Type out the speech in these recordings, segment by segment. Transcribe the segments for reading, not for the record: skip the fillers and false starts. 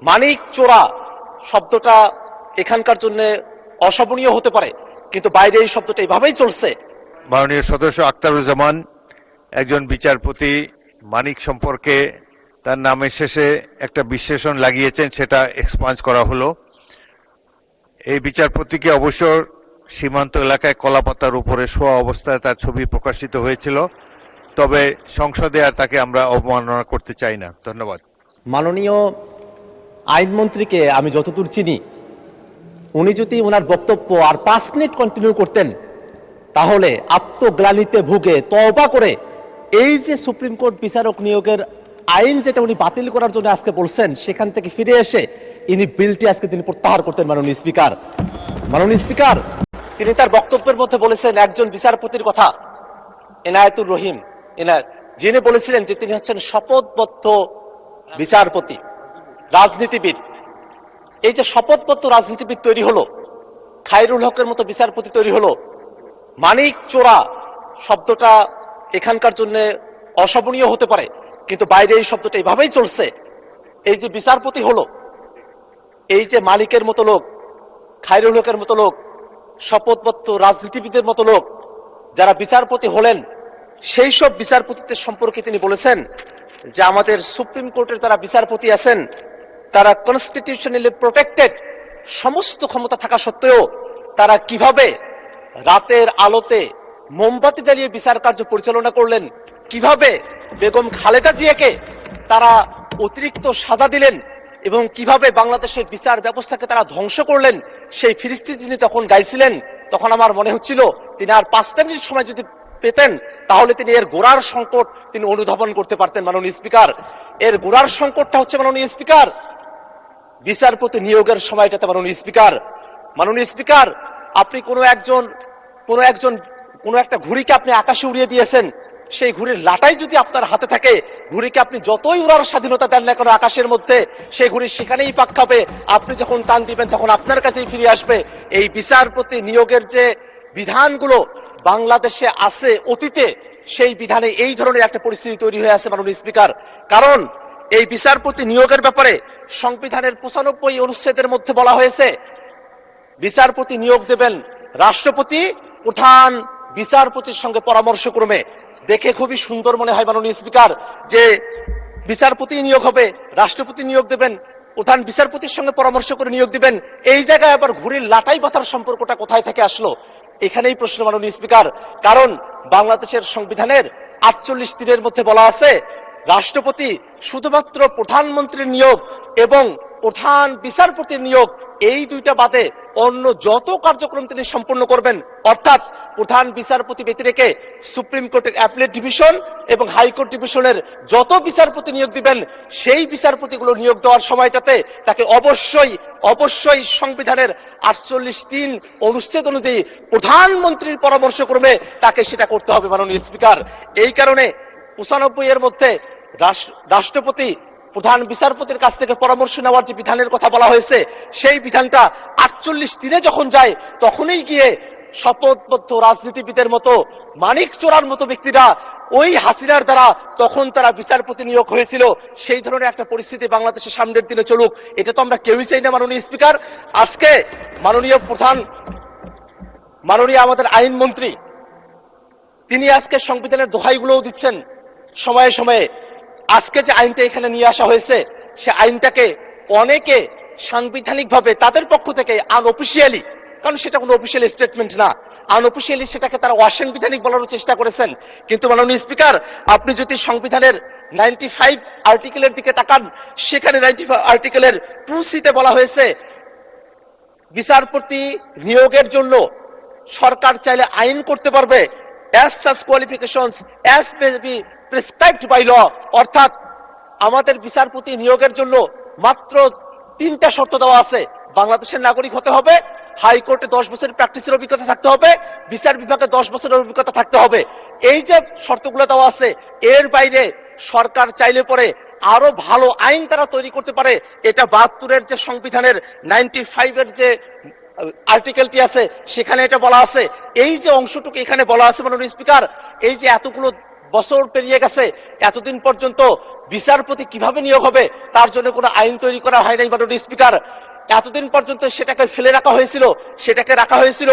মানিক চোরা শব্দটা এখানকার জন্য অশোভনীয় হতে পারে, কিন্তু বাইরে এই শব্দটা এভাবেই চলছে। মাননীয় সদস্য আখতারুজ্জামান একজন বিচারপতি মানিক সম্পর্কে তার নামের শেষে একটা বিশ্লেষণ লাগিয়েছেন, সেটা এক্সপাঞ্জ করা হলো। এই বিচারপতিকে অবশ্য সীমান্ত এলাকায় কলাপাতার উপরে শোয়া অবস্থায় তার ছবি প্রকাশিত হয়েছিল, তবে সংসদে আর তাকে আমরা অবমাননা করতে চাই না। ধন্যবাদ। মাননীয় আইনমন্ত্রীকে আমি যতদূর চিনি, উনি যদি ওনার বক্তব্য আর 5 মিনিট কন্টিনিউ করতেন তাহলে আত্মগ্লানিতে ভুগে তওবা করে এই যে সুপ্রিম কোর্ট বিচারক নিয়োগের আইন যেটা উনি বাতিল করার জন্য আজকে বলছেন, সেখান থেকে ফিরে এসে ইনি বিলটি আজকে তিনি প্রত্যাহার করতেন। মাননীয় স্পিকার, তিনি তার বক্তব্যের মধ্যে বলেছেন একজন বিচারপতির কথা, এনায়েতুর রহিম এনায়েত, যিনি বলেছিলেন যে তিনি হচ্ছেন শপথবদ্ধ বিচারপতি, রাজনীতিবিদ। এই যে শপথবদ্ধ রাজনীতিবিদ তৈরি হলো, খায়রুল হকের মতো বিচারপতি তৈরি হলো, মানিক চোরা শব্দটা এখানকার জন্য অশোভনীয় হতে পারে, কিন্তু বাইরে এই শব্দটা এভাবেই চলছে। এই যে বিচারপতি হলো, এই যে মালিকের মতো লোক, খায়রুল হকের মতো লোক, শপথবদ্ধ রাজনীতিবিদের মতো লোক যারা বিচারপতি হলেন, সেই সব বিচারপতিদের সম্পর্কে তিনি বলেছেন যে আমাদের সুপ্রিম কোর্টের যারা বিচারপতি আছেন তারা কনস্টিটিউশনালি প্রোটেক্টেড, সমস্ত ক্ষমতা থাকা সত্ত্বেও তারা কিভাবে রাতের আলোতে মোমবাতি জ্বালিয়ে বিচার কার্য পরিচালনা করলেন, কিভাবে বেগম খালেদা জিয়াকে তারা অতিরিক্ত সাজা দিলেন এবং কিভাবে বাংলাদেশের বিচার ব্যবস্থাকে তারা ধ্বংস করলেন, সেই ফিরিস্তি যিনি তখন গাইছিলেন, তখন আমার মনে হচ্ছিল তিনি আর 5টা মিনিট সময় যদি পেতেন তাহলে তিনি এর গোড়ার সংকট তিনি অনুধাবন করতে পারতেন। মাননীয় স্পিকার, এর গোড়ার সংকটটা হচ্ছে মাননীয় স্পিকার বিচারপতি নিয়োগের সময়টাতে। মাননীয় স্পিকার, আপনি কোনো একটা ঘুড়িকে আপনি আকাশে উড়িয়ে দিয়েছেন, সেই ঘুড়ির লাটাই যদি আপনার হাতে থাকে, ঘুড়িকে আপনি যতই উড়ার স্বাধীনতা দেন না কেন আকাশের মধ্যে, সেই ঘুড়ি সেখানেই পাক খাবে। আপনি যখন টান দিবেন তখন আপনার কাছেই ফিরে আসবে। এই বিচারপতি নিয়োগের যে বিধানগুলো বাংলাদেশে আছে অতীতে, সেই বিধানে এই ধরনের একটা পরিস্থিতি তৈরি হয়ে আছে মাননীয় স্পিকার। কারণ এই বিচারপতি নিয়োগের ব্যাপারে সংবিধানের 95 অনুচ্ছেদের মধ্যে বলা হয়েছে বিচারপতি নিয়োগ দেবেন রাষ্ট্রপতি প্রধান বিচারপতির সঙ্গে পরামর্শক্রমে। দেখে খুবই সুন্দর মনে হয় মাননীয় স্পিকার যে বিচারপতি নিয়োগ হবে, রাষ্ট্রপতি নিয়োগ দেবেন, প্রধান বিচারপতির সঙ্গে পরামর্শ করে নিয়োগ দিবেন। এই জায়গায় আবার ঘুড়ির লাটাই বাঁধার সম্পর্কটা কোথায় থেকে আসলো? এখানেই প্রশ্ন মাননীয় স্পিকার। কারণ বাংলাদেশের সংবিধানের 48 দিনের মধ্যে বলা আছে রাষ্ট্রপতি শুধুমাত্র প্রধানমন্ত্রীর নিয়োগ এবং প্রধান বিচারপতির নিয়োগ, এই দুইটা বাদে অন্য যত কার্যক্রম তিনি সম্পন্ন করবেন, অর্থাৎ প্রধান বিচারপতি ব্যতি রেখে সুপ্রিম কোর্টের অ্যাপিলেট ডিভিশন এবং হাইকোর্ট ডিভিশনের যত বিচারপতি নিয়োগ দিবেন, সেই বিচারপতিগুলো নিয়োগ দেওয়ার সময়টাতে তাকে অবশ্যই সংবিধানের 48(3) অনুচ্ছেদ অনুযায়ী প্রধানমন্ত্রীর পরামর্শক্রমে তাকে সেটা করতে হবে মাননীয় স্পিকার। এই কারণে 95 এর মধ্যে রাষ্ট্রপতি প্রধান বিচারপতির কাছ থেকে পরামর্শ নেওয়ার যে বিধানের কথা বলা হয়েছে, সেই বিধানটা 48 দিনে যখন যায় তখনই গিয়ে শপথবদ্ধ রাজনীতিবিদের মতো মানিক চোরার মতো ব্যক্তিরা, ওই হাসিনার দ্বারা তখন তারা বিচারপতি নিয়োগ হয়েছিল, সেই ধরনের একটা পরিস্থিতি বাংলাদেশের সামনের দিনে চলুক, এটা তো আমরা কেউই চাই না মাননীয় স্পিকার। আজকে মাননীয় আমাদের আইনমন্ত্রী তিনি আজকে সংবিধানের দোহাইগুলোও দিচ্ছেন সময়ে সময়ে। আজকে যে আইনটা এখানে নিয়ে আসা হয়েছে, সে আইনটাকে অনেকে সাংবিধানিকভাবে তাদের পক্ষ থেকে আনঅফিসিয়ালি, কারণ সেটা কোনো অফিসিয়াল স্টেটমেন্ট না, আনঅফিসিয়ালি সেটাকে তারা অসাংবিধানিক বলার চেষ্টা করেছেন। কিন্তু মাননীয় স্পিকার, আপনি যদি সংবিধানের 95 আর্টিকেলের দিকে তাকান, সেখানে 95 আর্টিকেলের 2C-তে বলা হয়েছে বিচারপতি নিয়োগের জন্য সরকার চাইলে আইন করতে পারবে as such qualifications as may be prescribed by law। অর্থাৎ আমাদের বিচারপতি নিয়োগের জন্য মাত্র 3টা শর্ত দেওয়া আছে। বাংলাদেশের নাগরিক হতে হবে, হাইকোর্টে 10 বছরের প্র্যাকটিসের অভিজ্ঞতা থাকতে হবে, বিচার বিভাগে 10 বছরের অভিজ্ঞতা থাকতে হবে। এই যে শর্তগুলো দেওয়া আছে, এর বাইরে সরকার চাইলে পরে আরো ভালো আইন তারা তৈরি করতে পারে। এটা 72-এর যে সংবিধানের 95-এর যে আর্টিকেলটি আছে সেখানে এটা বলা আছে। এই যে অংশটুকু এখানে বলা আছে মাননীয় স্পিকার, এই যে এতগুলো বছর পেরিয়ে গেছে, এতদিন পর্যন্ত বিচারপতি কিভাবে নিয়োগ হবে তার জন্য কোনো আইন তৈরি করা হয় নাই মাননীয় স্পিকার। এতদিন পর্যন্ত সেটাকে ফেলে রাখা হয়েছিল, সেটাকে রাখা হয়েছিল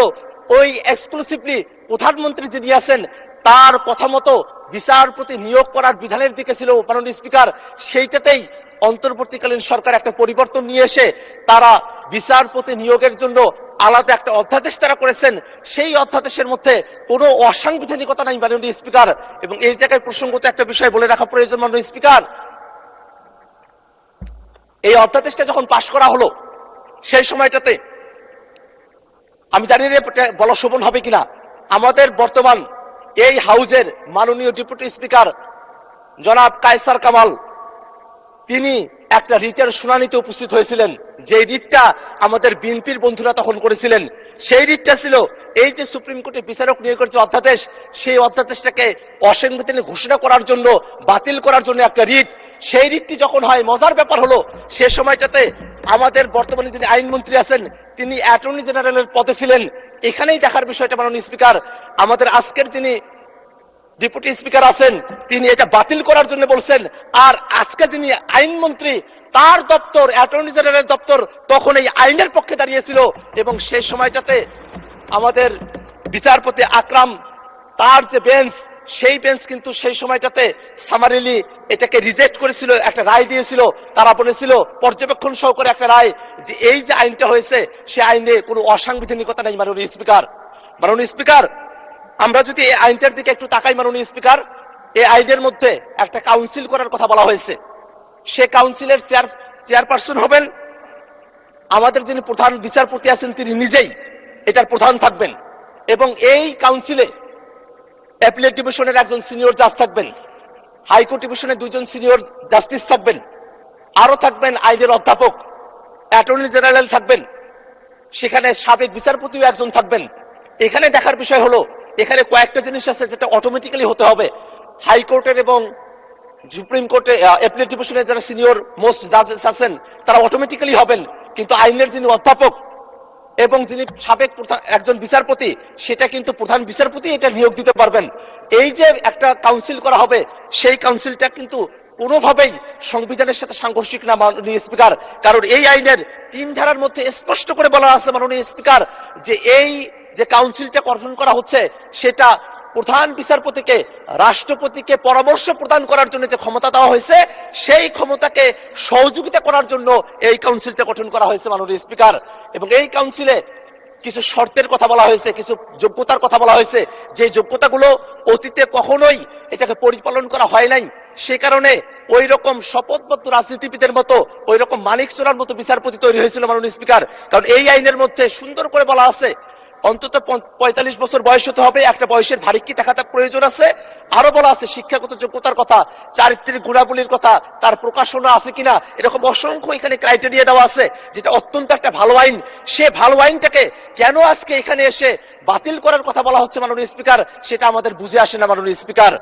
ওই এক্সক্লুসিভলি প্রধানমন্ত্রী যিনি আছেন তার কথা মতো বিচারপতি নিয়োগ করার বিধানের দিকে ছিল মাননীয় স্পিকার। সেইটাতেই অন্তর্বর্তীকালীন সরকার একটা পরিবর্তন নিয়ে এসে তারা বিচারপতি নিয়োগের জন্য আলাদা একটা অধ্যাদেশ তারা করেছেন। সেই অধ্যাদেশের মধ্যে কোনো অসাংবিধানিকতা নাই মাননীয় স্পিকার। এবং এই জায়গায় প্রসঙ্গত একটা বিষয় বলে রাখা প্রয়োজন মাননীয় স্পিকার, এই অধ্যাদেশটা যখন পাশ করা হলো সেই সময়টাতে আমি জানি না বলা শোভন হবে কিনা, আমাদের বর্তমান এই হাউজের মাননীয় ডেপুটি স্পিকার জনাব কায়সার কামাল তিনি একটা রিটের শুনানিতে উপস্থিত হয়েছিলেন। যে রিটটা আমাদের বিএনপির বন্ধুরা তখন করেছিলেন, সেই রিটটা ছিল এই যে সুপ্রিম কোর্টে বিচারক নিয়োগের যে অধ্যাদেশ, সেই অধ্যাদেশটাকে অসাংবিধানিক ঘোষণা করার জন্য, বাতিল করার জন্য একটা রিট। সেই রিটটি যখন হয়, মজার ব্যাপার হলো সে সময়টাতে আমাদের বর্তমানে যিনি আইনমন্ত্রী আছেন তিনি অ্যাটর্নি জেনারেলের পদে ছিলেন। এখানেই দেখার বিষয়টা মাননীয় স্পিকার, আমাদের আজকের যিনি ডেপুটি স্পিকার আছেন তিনি এটা বাতিল করার জন্য বলছেন, আর আজকে যিনি আইনমন্ত্রী তার দপ্তর অ্যাটর্নি জেনারেল দপ্তর তখন এই আইনের পক্ষে দাঁড়িয়েছিল। এবং সেই সময়টাতে আমাদের বিচারপতি আকরাম তার যে বেঞ্চ, সেই বেঞ্চ কিন্তু সেই সময়টাতে সামারিলি এটাকে রিজেক্ট করেছিল, একটা রায় দিয়েছিল। তারা বলেছিল পর্যবেক্ষণ সহকারে একটা রায় যে এই যে আইনটা হয়েছে সে আইনে কোনো অসাংবিধানিকতা নেই মাননীয় স্পিকার। মাননীয় স্পিকার, আমরা যদি এই আইনটার দিকে একটু তাকাই মাননীয় স্পিকার, এই আইনের মধ্যে একটা কাউন্সিল করার কথা বলা হয়েছে। সে কাউন্সিলের চেয়ারপারসন হবেন আমাদের যিনি প্রধান বিচারপতি আছেন তিনি নিজেই এটার প্রধান থাকবেন। এবং এই কাউন্সিলে অ্যাপিলেট ডিভিশনের একজন সিনিয়র জাজ থাকবেন, হাইকোর্ট ডিভিশনের দুইজন সিনিয়র জাস্টিস থাকবেন, আরো থাকবেন আইনের অধ্যাপক, অ্যাটর্নি জেনারেল থাকবেন, সেখানে সাবেক বিচারপতিও একজন থাকবেন। এখানে দেখার বিষয় হলো এখানে কয়েকটা জিনিস আছে যেটা অটোমেটিক্যালি হতে হবে। হাইকোর্টের এবং সুপ্রিম কোর্টে অ্যাপিলেট ডিভিশনের যারা সিনিয়র মোস্ট জাজেস আছেন তারা অটোমেটিক্যালি হবেন, কিন্তু আইনের যিনি অধ্যাপক এবং যিনি সাবেক একজন বিচারপতি সেটা কিন্তু প্রধান বিচারপতি এটা নিয়োগ দিতে পারবেন। এই যে একটা কাউন্সিল করা হবে সেই কাউন্সিলটা কিন্তু কোনোভাবেই সংবিধানের সাথে সাংঘর্ষিক না মাননীয় স্পিকার। কারণ এই আইনের 3 ধারার মধ্যে স্পষ্ট করে বলা আছে মাননীয় স্পিকার যে এই যে কাউন্সিলটা গঠন করা হচ্ছে সেটা প্রধান বিচারপতিকে রাষ্ট্রপতিকে পরামর্শ প্রদান করার জন্য যে ক্ষমতা দেওয়া হয়েছে সেই ক্ষমতাকে সহযোগিতা করার জন্য এই কাউন্সিলটা গঠন করা হয়েছে মাননীয় স্পিকার। এবং এই কাউন্সিলে কিছু শর্তের কথা বলা হয়েছে, কিছু যোগ্যতার কথা বলা হয়েছে, যে যোগ্যতাগুলো অতীতে কখনোই এটাকে পরিপালন করা হয় নাই। সে কারণে ওই রকম শপথবদ্ধ রাজনীতিবিদের মতো ওই রকম মানিক চোরার মতো বিচারপতি তৈরি হয়েছিল মাননীয় স্পিকার। কারণ এই আইনের মধ্যে সুন্দর করে বলা আছে অন্তত 45 বছর বয়স হতে হবে, একটা বয়সের ভারিক্কি দেখাতে প্রয়োজন আছে। আরো বলা আছে শিক্ষাগত যোগ্যতার কথা, চারিত্রিক গুণাবলীর কথা, তার প্রকাশনা আছে কিনা, এরকম অসংখ্য এখানে ক্রাইটেরিয়া দেওয়া আছে, যেটা অত্যন্ত একটা ভালো আইন। সে ভালো আইনটাকে কেন আজকে এখানে এসে বাতিল করার কথা বলা হচ্ছে মাননীয় স্পিকার, সেটা আমাদের বুঝে আসে না মাননীয় স্পিকার।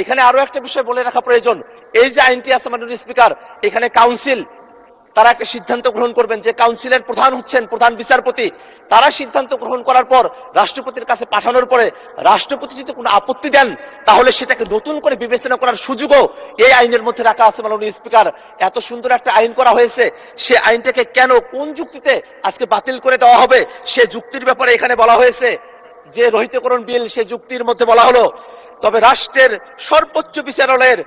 এখানে আরো একটা বিষয় বলে রাখা প্রয়োজন, এই যে আইনটি আছে মাননীয় স্পিকার, এখানে কাউন্সিল তারা একটা সিদ্ধান্ত গ্রহণ করবেন যে কাউন্সিলের প্রধান হচ্ছেন প্রধান বিচারপতি। তারা সিদ্ধান্ত গ্রহণ করার পর রাষ্ট্রপতির কাছে পাঠানোর পরে রাষ্ট্রপতি যদি কোনো আপত্তি দেন তাহলে সেটাকে নতুন করে বিবেচনা করার সুযোগও এই আইনের মধ্যে রাখা আছে মাননীয় স্পিকার। এত সুন্দর একটা আইন করা হয়েছে, সে আইনটাকে কেন কোন যুক্তিতে আজকে বাতিল করে দেওয়া হবে সে যুক্তির ব্যাপারে এখানে বলা হয়েছে যে রহিতকরণ বিল, সে যুক্তির মধ্যে বলা হলো তবে রাষ্ট্রের সর্বোচ্চ বিচারালয়ের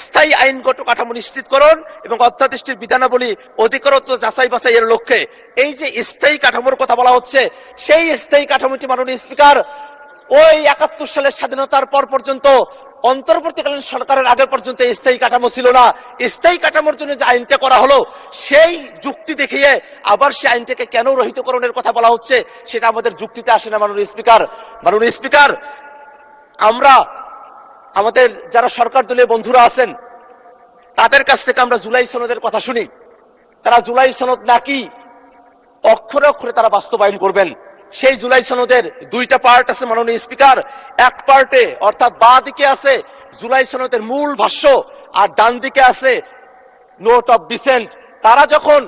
স্থায়ী আইনগত কাঠামো নিশ্চিতকরণ এবং অধ্যাদেশটির বিধানাবলী অধিকতর যাচাই বাছাইয়ের লক্ষ্যে এই যে স্থায়ী কাঠামোর কথা বলা হচ্ছে, সেই স্থায়ী কাঠামোটি মাননীয় স্পিকার ওই 71 সালের স্বাধীনতার পর পর্যন্ত অন্তর্বর্তীকালীন সরকারের আগে পর্যন্ত স্থায়ী কাঠামো ছিল না। স্থায়ী কাঠামোর জন্য যে আইনটা করা হলো সেই যুক্তি দেখিয়ে আবার সেই আইনটাকে কেন রহিতকরণের কথা বলা হচ্ছে সেটা আমাদের যুক্তিতে আসে না মাননীয় স্পিকার। মাননীয় স্পিকার, আমরা আমাদের যারা সরকার দলীয় বন্ধুরা আছেন তাদের কাছ থেকে আমরা জুলাই সনদের কথা শুনি, তারা জুলাই সনদ নাকি অক্ষরে অক্ষরে তারা বাস্তবায়ন করবেন। সেই জুলাই সনদের 2টা পার্ট আছে মাননীয় স্পিকার। এক পার্টে অর্থাৎ বাঁ দিকে আছে জুলাই সনদের মূল ভাষ্য আর ডান দিকে আছে নোট অফ ডিসেন্ট। তারা যখন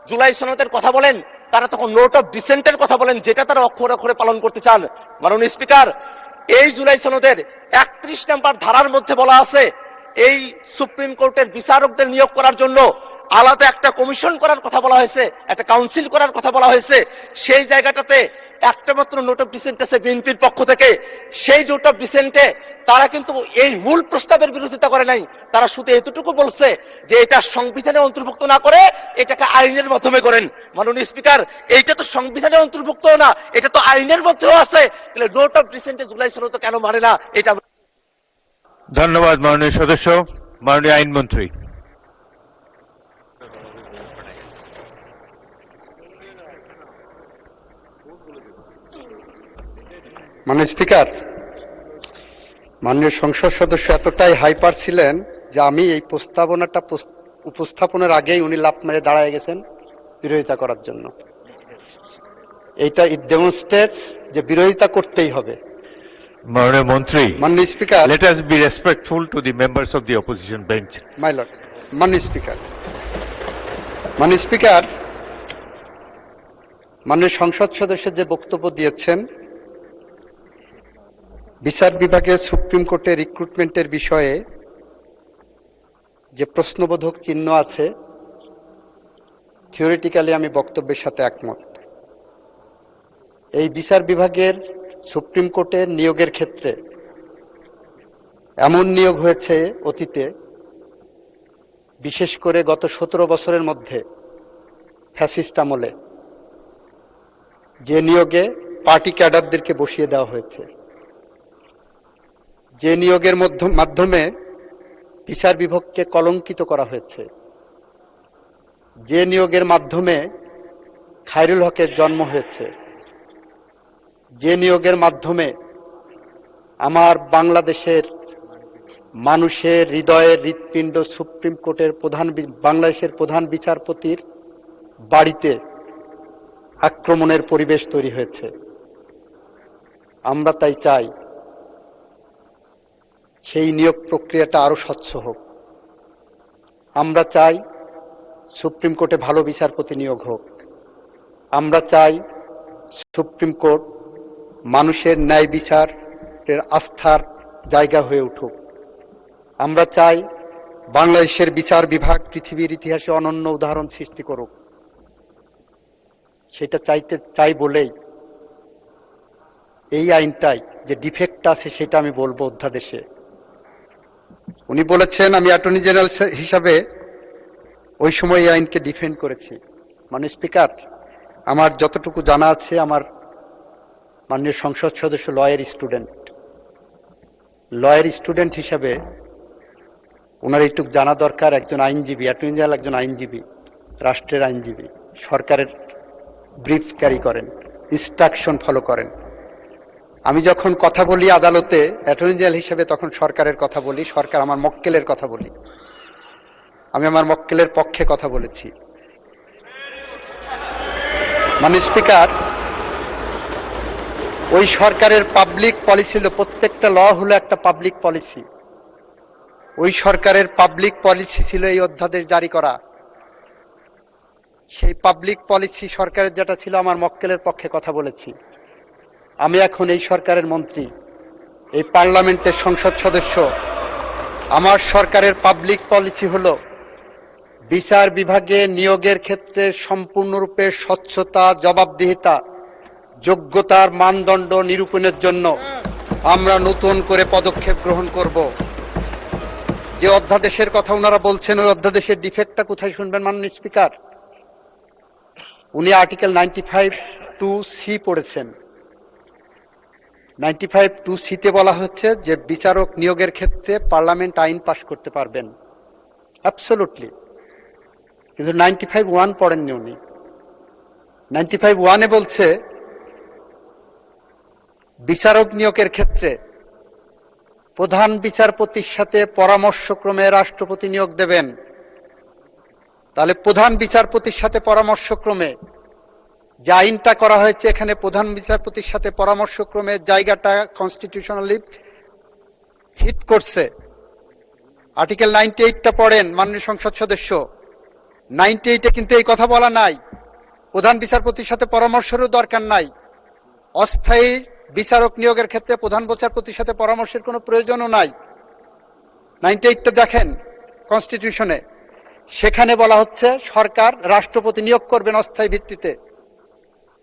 জুলাই সনদের কথা বলেন তারা তখন নোট অফ ডিসেন্টের কথা বলেন, যেটা তারা অক্ষরে অক্ষরে পালন করতে চান। মাননীয় স্পিকার, এই জুলাই সনদের 31 নম্বর ধারার মধ্যে বলা আছে এই সুপ্রিম কোর্টের বিচারকদের নিয়োগ করার জন্য আলাদা একটা কমিশন করার কথা বলা হয়েছে, একটা কাউন্সিল করার কথা বলা হয়েছে। সেই জায়গাটাতে একটা মাত্র নোট অফ ডিসেন্ট আছে বিএনপির পক্ষ থেকে। সেই নোট অফ ডিসেন্টে তারা কিন্তু এই মূল প্রস্তাবের বিরোধিতা করে নাই, তারা শুধু এতটুকু বলছে যে এটা সংবিধানে অন্তর্ভুক্ত না করে এটাকে আইনের মাধ্যমে করেন। মাননীয় স্পিকার, এইটা তো সংবিধানে অন্তর্ভুক্ত না, এটা তো আইনের মধ্যেও আছে, তাহলে নোট অফ ডিসেন্টে জুলাই সনদ কেন মানে না এটা। ধন্যবাদ মাননীয় সদস্য। মাননীয় আইনমন্ত্রী। মাননীয় স্পিকার, মাননীয় সংসদ সদস্য এতটাই হাইপার ছিলেন যে আমি এই প্রস্তাবনাটা উপস্থাপনের আগেই উনি লাফ মেরে দাঁড়ায় গেছেন বিরোধিতা করার জন্য। এইটা ইট ডেমনস্ট্রেটস যে বিরোধিতা করতেই হবে। মাননীয় মন্ত্রী, মাননীয় speaker, let us be respectful to the members of the opposition bench. My lord, মাননীয় স্পিকার, মাননীয় স্পিকার, মাননীয় সংসদ সদস্য যে বক্তব্য দিয়েছেন বিচার বিভাগে সুপ্রিম কোর্টে রিক্রুটমেন্টের বিষয়ে যে প্রশ্নবোধক চিহ্ন আছে, থিওরিটিক্যালি আমি বক্তব্যের সাথে একমত। এই বিচার বিভাগের সুপ্রিম কোর্টের নিয়োগের ক্ষেত্রে এমন নিয়োগ হয়েছে অতীতে, বিশেষ করে গত 17 বছরের মধ্যে ফ্যাসিস্ট আমলে, যে নিয়োগে পার্টি ক্যাডারদেরকে বসিয়ে দেওয়া হয়েছে, যে নিয়োগের মাধ্যমে বিচার বিভাগকে কলঙ্কিত করা হয়েছে, যে নিয়োগের মাধ্যমে খায়রুল হকের জন্ম হয়েছে, যে নিয়োগের মাধ্যমে আমার বাংলাদেশের মানুষের হৃদয়ের হৃৎপিণ্ড সুপ্রিম কোর্টের বাংলাদেশের প্রধান বিচারপতির বাড়িতে আক্রমণের পরিবেশ তৈরি হয়েছে। আমরা তাই চাই সেই নিয়োগ প্রক্রিয়াটা আরো স্বচ্ছ হোক। আমরা চাই সুপ্রিম কোর্টে ভালো বিচারপতি নিয়োগ হোক। আমরা চাই সুপ্রিম কোর্ট মানুষের ন্যায় বিচারের আস্থার জায়গা হয়ে উঠুক। আমরা চাই বাংলাদেশের বিচার বিভাগ পৃথিবীর ইতিহাসে অনন্য উদাহরণ সৃষ্টি করুক। সেটা চাই বলেই এই আইনটাই যে ডিফেক্ট আছে সেটা আমি বলবো অধ্যাদেশে। উনি বলেছেন আমি অ্যাটর্নি জেনারেল হিসাবে ওই সময় এই আইনকে ডিফেন্ড করেছি। মাননীয় স্পিকার, আমার যতটুকু জানা আছে, আমার মাননীয় সংসদ সদস্য লয়ের স্টুডেন্ট হিসাবে ওনার এইটুকু জানা দরকার, একজন আইনজীবী, অ্যাটর্নি জেনারেল একজন আইনজীবী, রাষ্ট্রের আইনজীবী, সরকারের ব্রিফ ক্যারি করেন, ইনস্ট্রাকশন ফলো করেন। আমি যখন কথা বলি আদালতে অ্যাটর্নি জেনারেল হিসেবে, তখন সরকারের কথা বলি, সরকার আমার মক্কেলের কথা বলি। আমি আমার মক্কেলের পক্ষে কথা বলেছি। মাননীয় স্পিকার, ওই সরকারের পাবলিক পলিসি হলো, প্রত্যেকটা ল হলো একটা পাবলিক পলিসি। ওই সরকারের পাবলিক পলিসি ছিল এই অধ্যাদেশ জারি করা। সেই পাবলিক পলিসি সরকারের যেটা ছিল, আমার মক্কেলের পক্ষে কথা বলেছি। আমি এখন এই সরকারের মন্ত্রী, এই পার্লামেন্টের সংসদ সদস্য। আমার সরকারের পাবলিক পলিসি হলো বিচার বিভাগে নিয়োগের ক্ষেত্রে সম্পূর্ণরূপে স্বচ্ছতা, জবাবদিহিতা, যোগ্যতার মানদণ্ড নিরূপণের জন্য আমরা নতুন করে পদক্ষেপ গ্রহণ করব। যে অধ্যাদেশের কথা ওনারা বলছেন, ওই অধ্যাদেশের ডিফেক্টটা কোথায় শুনবেন মাননীয় স্পিকার? উনি আর্টিকেল 95(2)C পড়েছেন। 95(2)C-তে বলা হচ্ছে যে বিচারক নিয়োগের ক্ষেত্রে পার্লামেন্ট আইন পাশ করতে পারবেন, অ্যাবসলিউটলি। কিন্তু 95(1) পড়েননি উনি। 95(1)-এ বলছে বিচারক নিয়োগের ক্ষেত্রে প্রধান বিচারপতির সাথে পরামর্শক্রমে রাষ্ট্রপতি নিয়োগ দেবেন। তাহলে প্রধান বিচারপতির সাথে পরামর্শক্রমে যে আইনটা করা হয়েছে, এখানে প্রধান বিচারপতির সাথে পরামর্শক্রমে জায়গাটা কনস্টিটিউশনালি হিট করছে। আর্টিকেল 98টা পড়েন মাননীয় সংসদ সদস্য। 98-এ কিন্তু এই কথা বলা নাই, প্রধান বিচারপতির সাথে পরামর্শেরও দরকার নাই। অস্থায়ী বিচারক নিয়োগের ক্ষেত্রে প্রধান বিচারপতির সাথে পরামর্শের কোনো প্রয়োজনও নাই। 98টা দেখেন কনস্টিটিউশনে, সেখানে বলা হচ্ছে সরকার রাষ্ট্রপতি নিয়োগ করবেন অস্থায়ী ভিত্তিতে।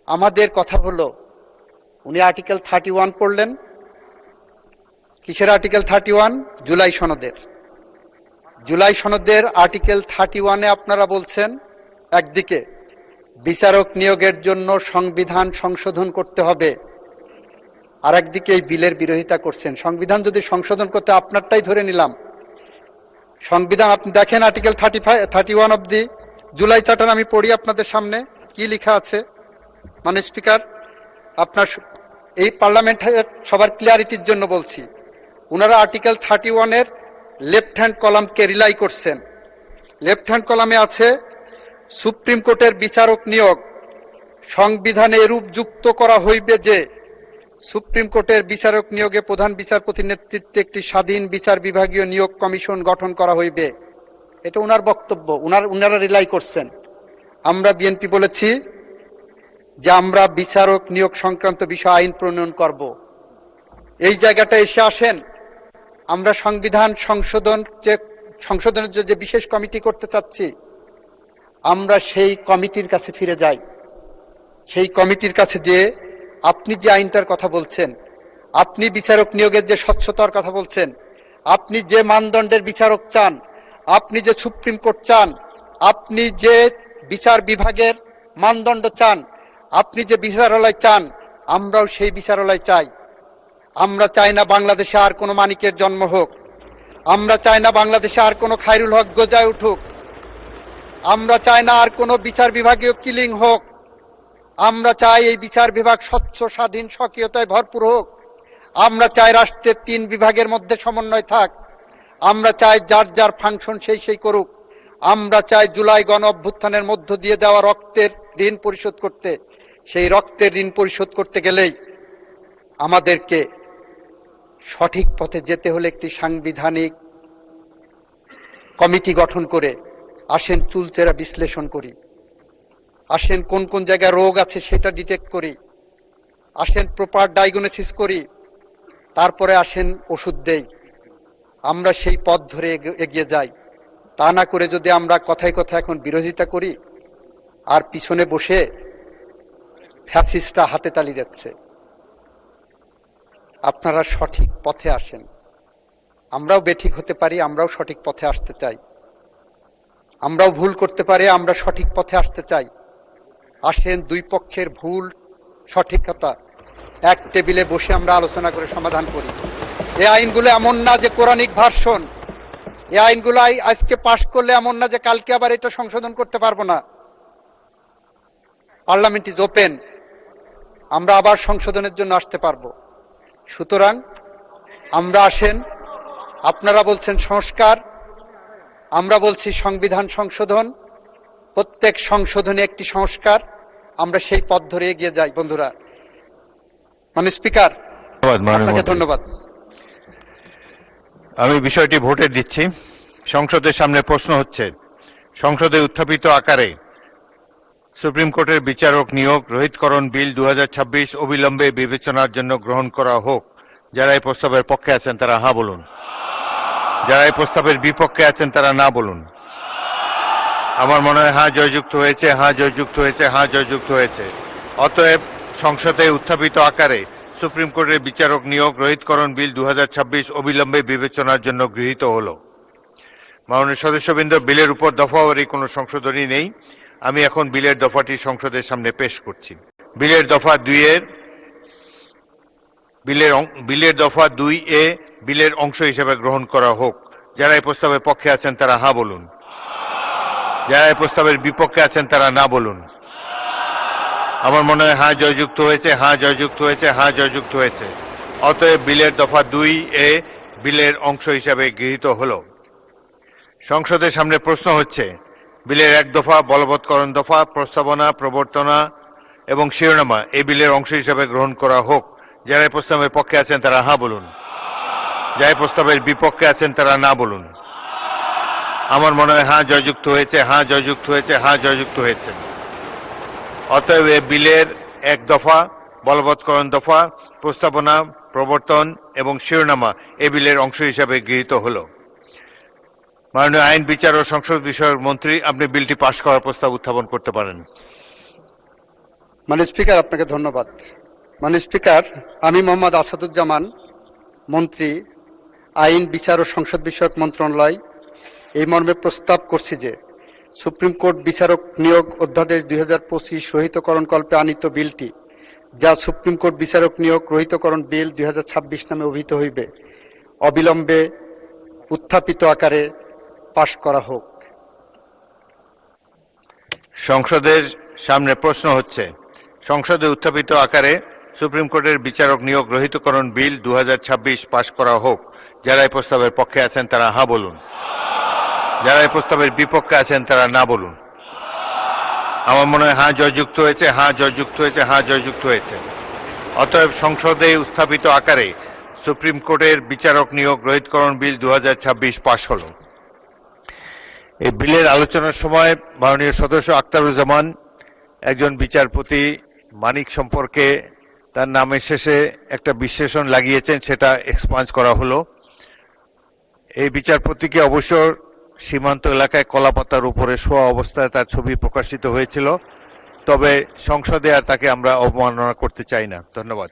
আমাদের কথা হলো উনি আর্টিকেল 31 পড়লেন। কিসের আর্টিকেল 31? জুলাই সনদের। জুলাই সনদের আর্টিকেল 31-এ আপনারা বলছেন একদিকে বিচারক নিয়োগের জন্য সংবিধান সংশোধন করতে হবে, আর একদিকে এই বিলের বিরোধিতা করছেন। সংবিধান যদি সংশোধন করতে, আপনারটাই ধরে নিলাম, সংবিধান আপনি দেখেন article 31 of the July charter, আমি পড়ি আপনাদের সামনে কি লেখা আছে। মানে স্পিকার, আপনার এই পার্লামেন্টের সবার ক্লিয়ারিটির জন্য বলছি, ওনারা আর্টিকেল 31-এর লেফট হ্যান্ড কলামকে রিলাই করছেন। লেফট হ্যান্ড কলামে আছে সুপ্রিম কোর্টের বিচারক নিয়োগ সংবিধানে এরূপ যুক্ত করা হইবে যে সুপ্রিম কোর্টের বিচারক নিয়োগে প্রধান বিচারপতির নেতৃত্বে একটি স্বাধীন বিচার বিভাগীয় নিয়োগ কমিশন গঠন করা হইবে। এটা ওনার বক্তব্য, ওনারা রিলাই করছেন। আমরা বিএনপি বলেছি যে আমরা বিচারক নিয়োগ সংক্রান্ত বিষয় আইন প্রণয়ন করব। এই জায়গাটা এসে আসেন, আমরা সংবিধান সংশোধনের যে বিশেষ কমিটি করতে চাচ্ছি, আমরা সেই কমিটির কাছে ফিরে যাই। সেই কমিটির কাছে যে আপনি যে আইনটার কথা বলছেন, আপনি বিচারক নিয়োগের যে স্বচ্ছতার কথা বলছেন, আপনি যে মানদণ্ডের বিচারক চান, আপনি যে সুপ্রিম কোর্ট চান, আপনি যে বিচার বিভাগের মানদণ্ড চান, আপনি যে বিচারালয় চান, আমরাও সেই বিচারালয় চাই। আমরা চাই না বাংলাদেশে আর কোনো মানিকের জন্ম হোক, আমরা চাই না বাংলাদেশে আর কোনো খায়রুল হক গজায় উঠুক, আমরা চাই না আর কোনো বিচার বিভাগীয় কিলিং হোক। আমরা চাই এই বিচার বিভাগ স্বচ্ছ, স্বাধীন, স্বকীয়তায় ভরপুর হোক। আমরা চাই রাষ্ট্রের 3 বিভাগের মধ্যে সমন্বয় থাক। আমরা চাই যার যার ফাংশন সেই করুক। আমরা চাই জুলাই গণ অভ্যুত্থানের মধ্য দিয়ে দেওয়া রক্তের ঋণ পরিশোধ করতে। সেই রক্তের ঋণ পরিশোধ করতে গেলেই আমাদেরকে সঠিক পথে যেতে হলে একটি সাংবিধানিক কমিটি গঠন করে আসেন চুলচেরা বিশ্লেষণ করি, আসেন কোন কোন জায়গায় রোগ আছে সেটা ডিটেক্ট করি, আসেন প্রপার ডায়াগনোসিস করি, তারপরে আসেন ওষুধ দেই। আমরা সেই পথ ধরে এগিয়ে যাই। তা না করে যদি আমরা কথায় কথায় এখন বিরোধিতা করি আর পিছনে বসে ফ্যাসিস্টরা হাতে তালি দিচ্ছে, আপনারা সঠিক পথে আসেন। আমরাও বেঠিক হতে পারি, আমরাও সঠিক পথে আসতে চাই। আমরাও ভুল করতে পারি, আমরা সঠিক পথে আসতে চাই। আসেন দুই পক্ষের ভুল সঠিকতা এক টেবিলে বসে আমরা আলোচনা করে সমাধান করি। এই আইনগুলো এমন না যে কোরআনিক ভার্সন, এই আইনগুলো আজকে পাশ করলে এমন না যে কালকে আবার এটা সংশোধন করতে পারবো না। পার্লামেন্ট ইজ ওপেন, আমরা আবার সংশোধনের জন্য আসতে পারবো। সুতরাং আমরা আসেন, আপনারা বলছেন সংস্কার, আমরা বলছি সংবিধান সংশোধন। প্রত্যেক সংশোধনে একটি সংস্কার, আমরা সেই পথ ধরে এগিয়ে যাই বন্ধুরা। মানে স্পিকার, আপনাকে ধন্যবাদ। আমি বিষয়টি ভোটে দিচ্ছি। সংসদের সামনে প্রশ্ন হচ্ছে, সংসদে উত্থাপিত আকারে সুপ্রিম কোর্টের বিচারক নিয়োগ রোহিতকরণ বিল 2026 অবিলম্বে বিবেচনার জন্য গ্রহণ করা হোক। যারা এই প্রস্তাবের পক্ষে আছেন তারা হ্যাঁ বলুন, যারা এই প্রস্তাবের বিপক্ষে আছেন তারা না বলুন। আমার মনে হয় হ্যাঁ জয়যুক্ত হয়েছে, হ্যাঁ জয়যুক্ত হয়েছে, হ্যাঁ জয়যুক্ত হয়েছে। অতএব সংসদে উত্থাপিত আকারে সুপ্রিম কোর্টের বিচারক নিয়োগ রোহিতকরণ বিল 2026 অবিলম্বে বিবেচনার জন্য গৃহীত হল। মাননীয় সদস্যবৃন্দ, বিলের উপর দফাওয়ারি কোনো সংশোধনী নেই। আমি এখন বিলের দফাটি সংসদের সামনে পেশ করছি। বিলের দফা 2 এ বিলের অংশ হিসেবে গ্রহণ করা হোক। যারা এই প্রস্তাবের পক্ষে আছেন তারা হ্যাঁ বলুন, যারা এই প্রস্তাবের বিপক্ষে আছেন তারা না বলুন। আমার মনে হয় হ্যাঁ জয়যুক্ত হয়েছে, হ্যাঁ জয়যুক্ত হয়েছে, হ্যাঁ জয়যুক্ত হয়েছে। অতএব বিলের দফা 2 এ বিলের অংশ হিসাবে গৃহীত হল। সংসদের সামনে প্রশ্ন হচ্ছে, বিলের 1 দফা, বলবৎকরণ দফা, প্রস্তাবনা, প্রবর্তনা এবং শিরোনামা এই বিলের অংশ হিসাবে গ্রহণ করা হোক। যারা এই প্রস্তাবের পক্ষে আছেন তারা হ্যাঁ বলুন, যারা এই প্রস্তাবের বিপক্ষে আছেন তারা না বলুন। আমার মনে হয় হ্যাঁ জয়যুক্ত হয়েছে, হ্যাঁ জয়যুক্ত হয়েছে, হ্যাঁ জয়যুক্ত হয়েছে। অতএব বিলের 1 দফা, বলবৎকরণ দফা, প্রস্তাবনা, প্রবর্তন এবং শিরোনামা এ বিলের অংশ হিসাবে গৃহীত হলো। মাননীয় আইন, বিচার ও সংসদ বিষয়ক মন্ত্রী, আপনি বিলটি পাশ করার প্রস্তাব উত্থাপন করতে পারেন। মাননীয় স্পিকার, আপনাকে ধন্যবাদ। মাননীয় স্পিকার, আমি মোহাম্মদ আসাদুজ্জামান, মন্ত্রী, আইন, বিচার ও সংসদ বিষয়ক মন্ত্রণালয়, এই মর্মে প্রস্তাব করছি যে সুপ্রিম কোর্ট বিচারক নিয়োগ অধ্যাদেশ 2025 রহিতকরণকল্পে আনীত বিলটি, যা সুপ্রিম কোর্ট বিচারক নিয়োগ রহিতকরণ বিল 2026 নামে অভিহিত হইবে, অবিলম্বে উত্থাপিত আকারে পাশ করা হোক। সংসদের সামনে প্রশ্ন হচ্ছে, সংসদে উত্থাপিত আকারে সুপ্রিম কোর্টের বিচারক নিয়োগ রহিতকরণ বিল 2026 পাশ করা হোক। যারা এই প্রস্তাবের পক্ষে আছেন তারা হ্যাঁ বলুন, যারা এই প্রস্তাবের বিপক্ষে আছেন তারা না বলুন। আমার মনে হয় হ্যাঁ জয়যুক্ত হয়েছে, হ্যাঁ জয়যুক্ত হয়েছে, হ্যাঁ জয়যুক্ত হয়েছে। অতএব সংসদে উত্থাপিত আকারে সুপ্রিম কোর্টের বিচারক নিয়োগ রহিতকরণ বিল 2026 পাশ হলো। এই বিলের আলোচনার সময় মাননীয় সদস্য আখতারুজ্জামান একজন বিচারপতি মানিক সম্পর্কে তার নামের শেষে একটা বিশেষণ লাগিয়েছেন, সেটা এক্সপাঞ্জ করা হলো। এই বিচারপতিকে অবশ্য সীমান্ত এলাকায় কলাপাতার উপরে শোয়া অবস্থায় তার ছবি প্রকাশিত হয়েছিল, তবে সংসদে আর তাকে আমরা অবমাননা করতে চাই না। ধন্যবাদ।